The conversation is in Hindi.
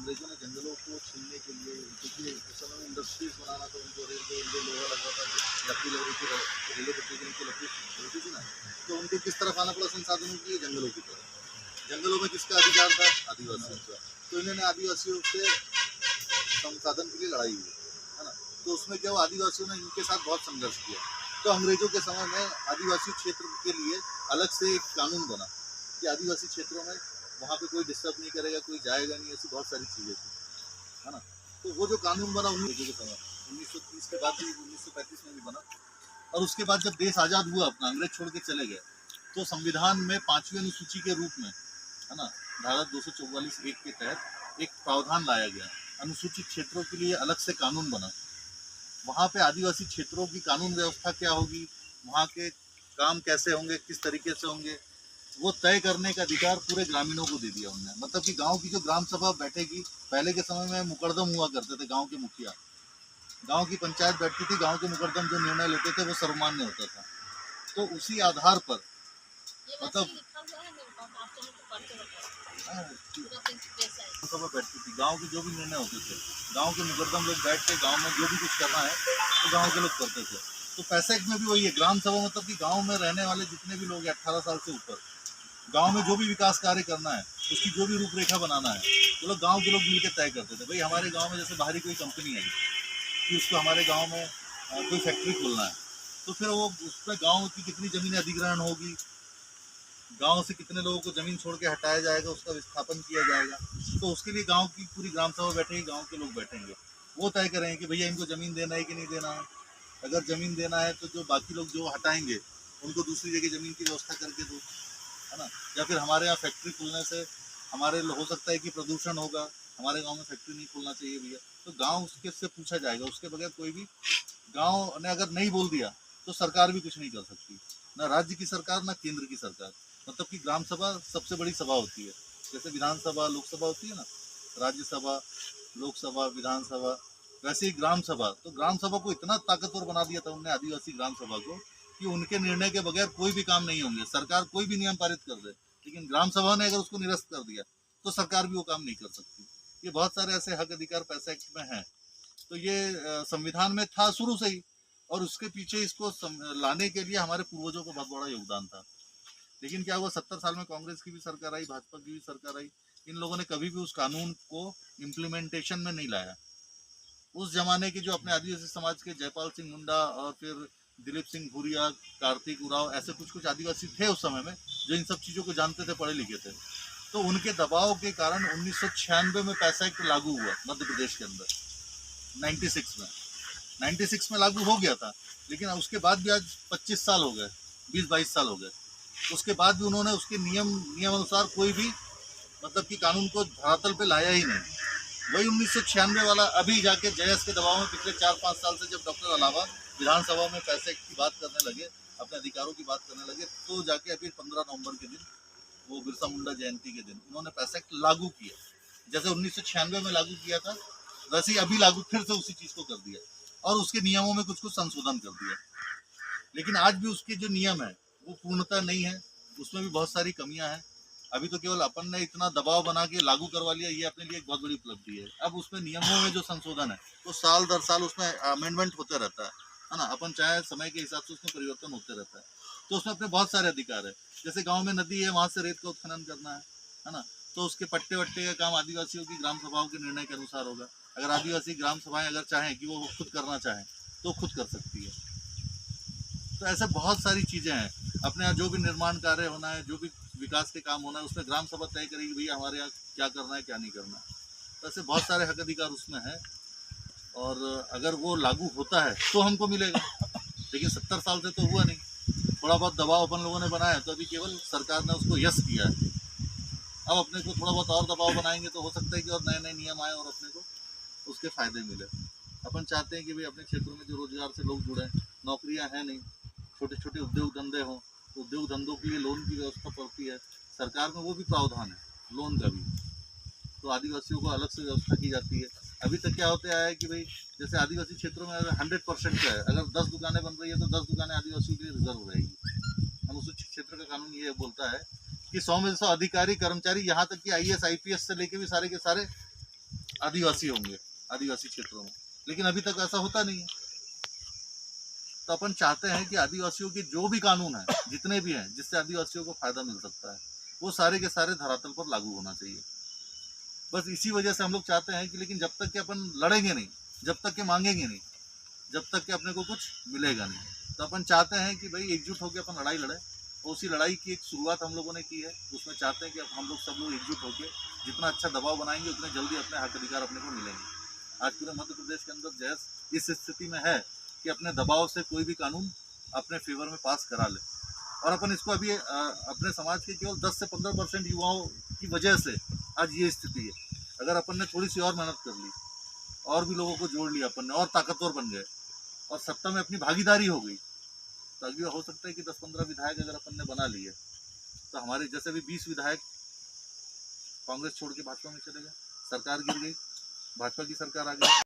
अंग्रेजों ने जंगलों को छीनने के लिए, क्योंकि उस समय में इंडस्ट्रीज बनाना था उनको, रेलवे लोहा लग रहा था, लकड़ी लग रही थी, रेलवे पटरी की नीचे लकड़ी होती थी ना, तो उनको किस तरफ आना पड़ा संसाधनों के लिए? जंगलों की तरफ। जंगलों में किसका अधिकार था? आदिवासियों का। तो इन्होंने आदिवासियों से संसाधन के लिए लड़ाई हुई, है ना। तो उसमें क्या हुआ, आदिवासियों ने इनके साथ बहुत संघर्ष किया। तो अंग्रेजों के समय में आदिवासी क्षेत्र के लिए अलग से एक कानून बना कि आदिवासी क्षेत्रों में वहाँ पे कोई डिस्टर्ब नहीं करेगा, कोई जाएगा नहीं, ऐसी बहुत सारी चीज़ें थी, है ना। तो वो जो कानून बना अंग्रेजों के समय 1930 के बाद भी, 1935 में भी बना, और उसके बाद जब देश आज़ाद हुआ अपना, अंग्रेज छोड़ के चले गए, तो संविधान में 5वीं अनुसूची के रूप में, है ना, धारा 244(1) के तहत एक प्रावधान लाया गया। अनुसूचित क्षेत्रों के लिए अलग से कानून बना। वहाँ पे आदिवासी क्षेत्रों की कानून व्यवस्था क्या होगी, वहाँ के काम कैसे होंगे, किस तरीके से होंगे, वो तय करने का अधिकार पूरे ग्रामीणों को दे दिया उन्होंने। मतलब कि गांव की जो ग्राम सभा बैठेगी, पहले के समय में मुकरदम हुआ करते थे, गांव के मुखिया, गांव की पंचायत बैठती थी, गांव के मुकरदम जो निर्णय लेते थे वो सर्वमान्य होता था। तो उसी आधार पर मतलब सभा बैठती थी, गांव के जो भी निर्णय होते थे, गांव के मुकरदम लोग बैठ के गांव में जो भी कुछ करना है तो गांव के लोग करते थे। तो पैसेक्ट में भी वही है, ग्राम सभा मतलब कि गांव में रहने वाले जितने भी लोग हैं 18 साल से ऊपर, गांव में जो भी विकास कार्य करना है, उसकी जो भी रूपरेखा बनाना है, तो लोग गांव के लोग मिलकर तय करते थे। भाई हमारे गांव में जैसे बाहरी कोई कंपनी आई कि उसको हमारे गांव में कोई फैक्ट्री खोलना है, तो फिर वो उस पर गाँव की कितनी ज़मीन अधिग्रहण होगी, गांव से कितने लोगों को ज़मीन छोड़ के हटाया जाएगा, उसका विस्थापन किया जाएगा, तो उसके लिए गांव की पूरी ग्राम सभा बैठेगी, गांव के लोग बैठेंगे, वो तय करेंगे कि भैया इनको ज़मीन देना है कि नहीं देना है। अगर ज़मीन देना है तो जो बाकी लोग जो हटाएंगे उनको दूसरी जगह ज़मीन की व्यवस्था करके दो, है ना। या फिर हमारे यहाँ फैक्ट्री खुलने से हमारे हो सकता है कि प्रदूषण होगा, हमारे गांव में फैक्ट्री नहीं खोलना चाहिए भैया, तो गांव उसके से पूछा जाएगा। उसके बगैर कोई भी, गांव ने अगर नहीं बोल दिया तो सरकार भी कुछ नहीं कर सकती, ना राज्य की सरकार ना केंद्र की सरकार। मतलब कि ग्राम सभा सबसे बड़ी सभा होती है, जैसे विधानसभा लोकसभा होती है ना, राज्यसभा लोकसभा विधानसभा, वैसे ही ग्राम सभा। तो ग्राम सभा को इतना ताकतवर बना दिया था उन्होंने, आदिवासी ग्राम सभा को, कि उनके निर्णय के बगैर कोई भी काम नहीं होंगे। सरकार कोई भी नियम पारित कर दे, लेकिन ग्राम सभा ने अगर उसको निरस्त कर दिया तो सरकार भी वो काम नहीं कर सकती। ये बहुत सारे ऐसे हक अधिकार पैसा एक्ट में हैं। तो ये संविधान में था शुरू से ही, और उसके पीछे इसको लाने के लिए हमारे पूर्वजों का बहुत बड़ा योगदान था। लेकिन क्या हुआ, 70 साल में कांग्रेस की भी सरकार आई, भाजपा की भी सरकार आई, इन लोगों ने कभी भी उस कानून को इम्प्लीमेंटेशन में नहीं लाया। उस जमाने के जो अपने आदिवासी समाज के जयपाल सिंह मुंडा और फिर दिलीप सिंह भूरिया, कार्तिक उरांव, ऐसे कुछ कुछ आदिवासी थे उस समय में जो इन सब चीज़ों को जानते थे, पढ़े लिखे थे। तो उनके दबाव के कारण 1996 में पैसा एक्ट लागू हुआ मध्य प्रदेश के अंदर, 96 में लागू हो गया था। लेकिन उसके बाद भी आज 25 साल हो गए, 20-22 साल हो गए, उसके बाद भी उन्होंने उसके नियम अनुसार कोई भी मतलब कि कानून को धरातल पे लाया ही नहीं। वही 1996 वाला अभी जाके जयस के दबाव में पिछले 4-5 साल से जब डॉक्टर अलावा विधानसभा में पैसे की बात करने लगे, अपने अधिकारों की बात करने लगे, तो जाके अभी 15 नवंबर के दिन, वो बिरसा मुंडा जयंती के दिन, उन्होंने पैसा एक्ट लागू किया। जैसे 1996 में लागू किया था, वैसे ही अभी लागू फिर से उसी चीज़ को कर दिया, और उसके नियमों में कुछ कुछ संशोधन कर दिया। लेकिन आज भी उसके जो नियम है वो पूर्णतः नहीं है, उसमें भी बहुत सारी कमियां हैं। अभी तो केवल अपन ने इतना दबाव बना के लागू करवा लिया, ये अपने लिए एक बहुत बड़ी उपलब्धि है। अब उसमें नियमों में जो संशोधन है तो साल दर साल उसमें अमेंडमेंट होते रहता है ना। अपन चाहे समय के हिसाब से उसमें परिवर्तन होते रहता है। तो उसमें अपने बहुत सारे अधिकार है। जैसे गाँव में नदी है, वहाँ से रेत का उत्खनन करना है ना, तो उसके पट्टे वट्टे का काम आदिवासियों की ग्राम सभाओं के निर्णय के अनुसार होगा। अगर आदिवासी ग्राम सभाएं अगर चाहें कि वो खुद करना चाहें तो खुद कर सकती है। तो ऐसे बहुत सारी चीज़ें हैं। अपने यहाँ जो भी निर्माण कार्य होना है, जो भी विकास के काम होना है, उसमें ग्राम सभा तय करेगी भैया हमारे यहाँ क्या करना है क्या नहीं करना है। तो ऐसे बहुत सारे हक अधिकार उसमें है, और अगर वो लागू होता है तो हमको मिलेगा। लेकिन 70 साल से तो हुआ नहीं। थोड़ा बहुत दबाव अपन लोगों ने बनाया, तो अभी केवल सरकार ने उसको यस किया है। अब अपने को थोड़ा बहुत और दबाव बनाएंगे तो हो सकता है कि और नए नए नियम आए और अपने को उसके फ़ायदे मिले। अपन चाहते हैं कि भाई अपने क्षेत्र में जो रोजगार से लोग जुड़े, नौकरियां हैं नहीं, छोटे छोटे उद्योग धंधे हों, तो उद्योग धंधों के लिए लोन की व्यवस्था पड़ती है, सरकार में वो भी प्रावधान है लोन का भी। तो आदिवासियों को अलग से व्यवस्था की जाती है। अभी तक क्या होते आया है कि भाई जैसे आदिवासी क्षेत्रों में 100% का है, अगर 10 दुकानें बन रही है तो 10 दुकानें आदिवासियों के लिए रिजर्व रहेगी। अनुसूचित क्षेत्र का कानून ये बोलता है कि 100 में 100 अधिकारी कर्मचारी, यहाँ तक कि IAS IPS से लेके भी सारे के सारे आदिवासी होंगे, आदिवासी क्षेत्रों में, लेकिन अभी तक ऐसा होता नहीं है। तो अपन चाहते हैं कि आदिवासियों के जो भी कानून है, जितने भी हैं, जिससे आदिवासियों को फायदा मिल सकता है, वो सारे के सारे धरातल पर लागू होना चाहिए। बस इसी वजह से हम लोग चाहते हैं कि लेकिन जब तक कि अपन लड़ेंगे नहीं, जब तक कि मांगेंगे नहीं, जब तक कि अपने को कुछ मिलेगा नहीं, तो अपन चाहते हैं कि भाई एकजुट होकर अपन लड़ाई लड़े। और उसी लड़ाई की एक शुरुआत हम लोगों ने की है। उसमें चाहते हैं कि अब हम लोग सब लोग एकजुट होकर जितना अच्छा दबाव बनाएंगे, उतने जल्दी अपने हक अधिकार अपने को मिलेंगे। आज पूरे मध्य प्रदेश के अंदर जैस इस स्थिति में है कि अपने दबाव से कोई भी कानून अपने फेवर में पास करा ले। और अपन इसको अभी अपने समाज के केवल 10 से 15% युवाओं की वजह से आज ये स्थिति है। अगर अपन ने थोड़ी सी और मेहनत कर ली, और भी लोगों को जोड़ लिया अपन ने, और ताकतवर बन गए, और सत्ता में अपनी भागीदारी हो गई, तो अभी हो सकता है कि 10-15 विधायक अगर अपन ने बना लिए, तो हमारे जैसे भी 20 विधायक कांग्रेस छोड़ के भाजपा में चले गए, सरकार गिर गई, भाजपा की सरकार आ गई।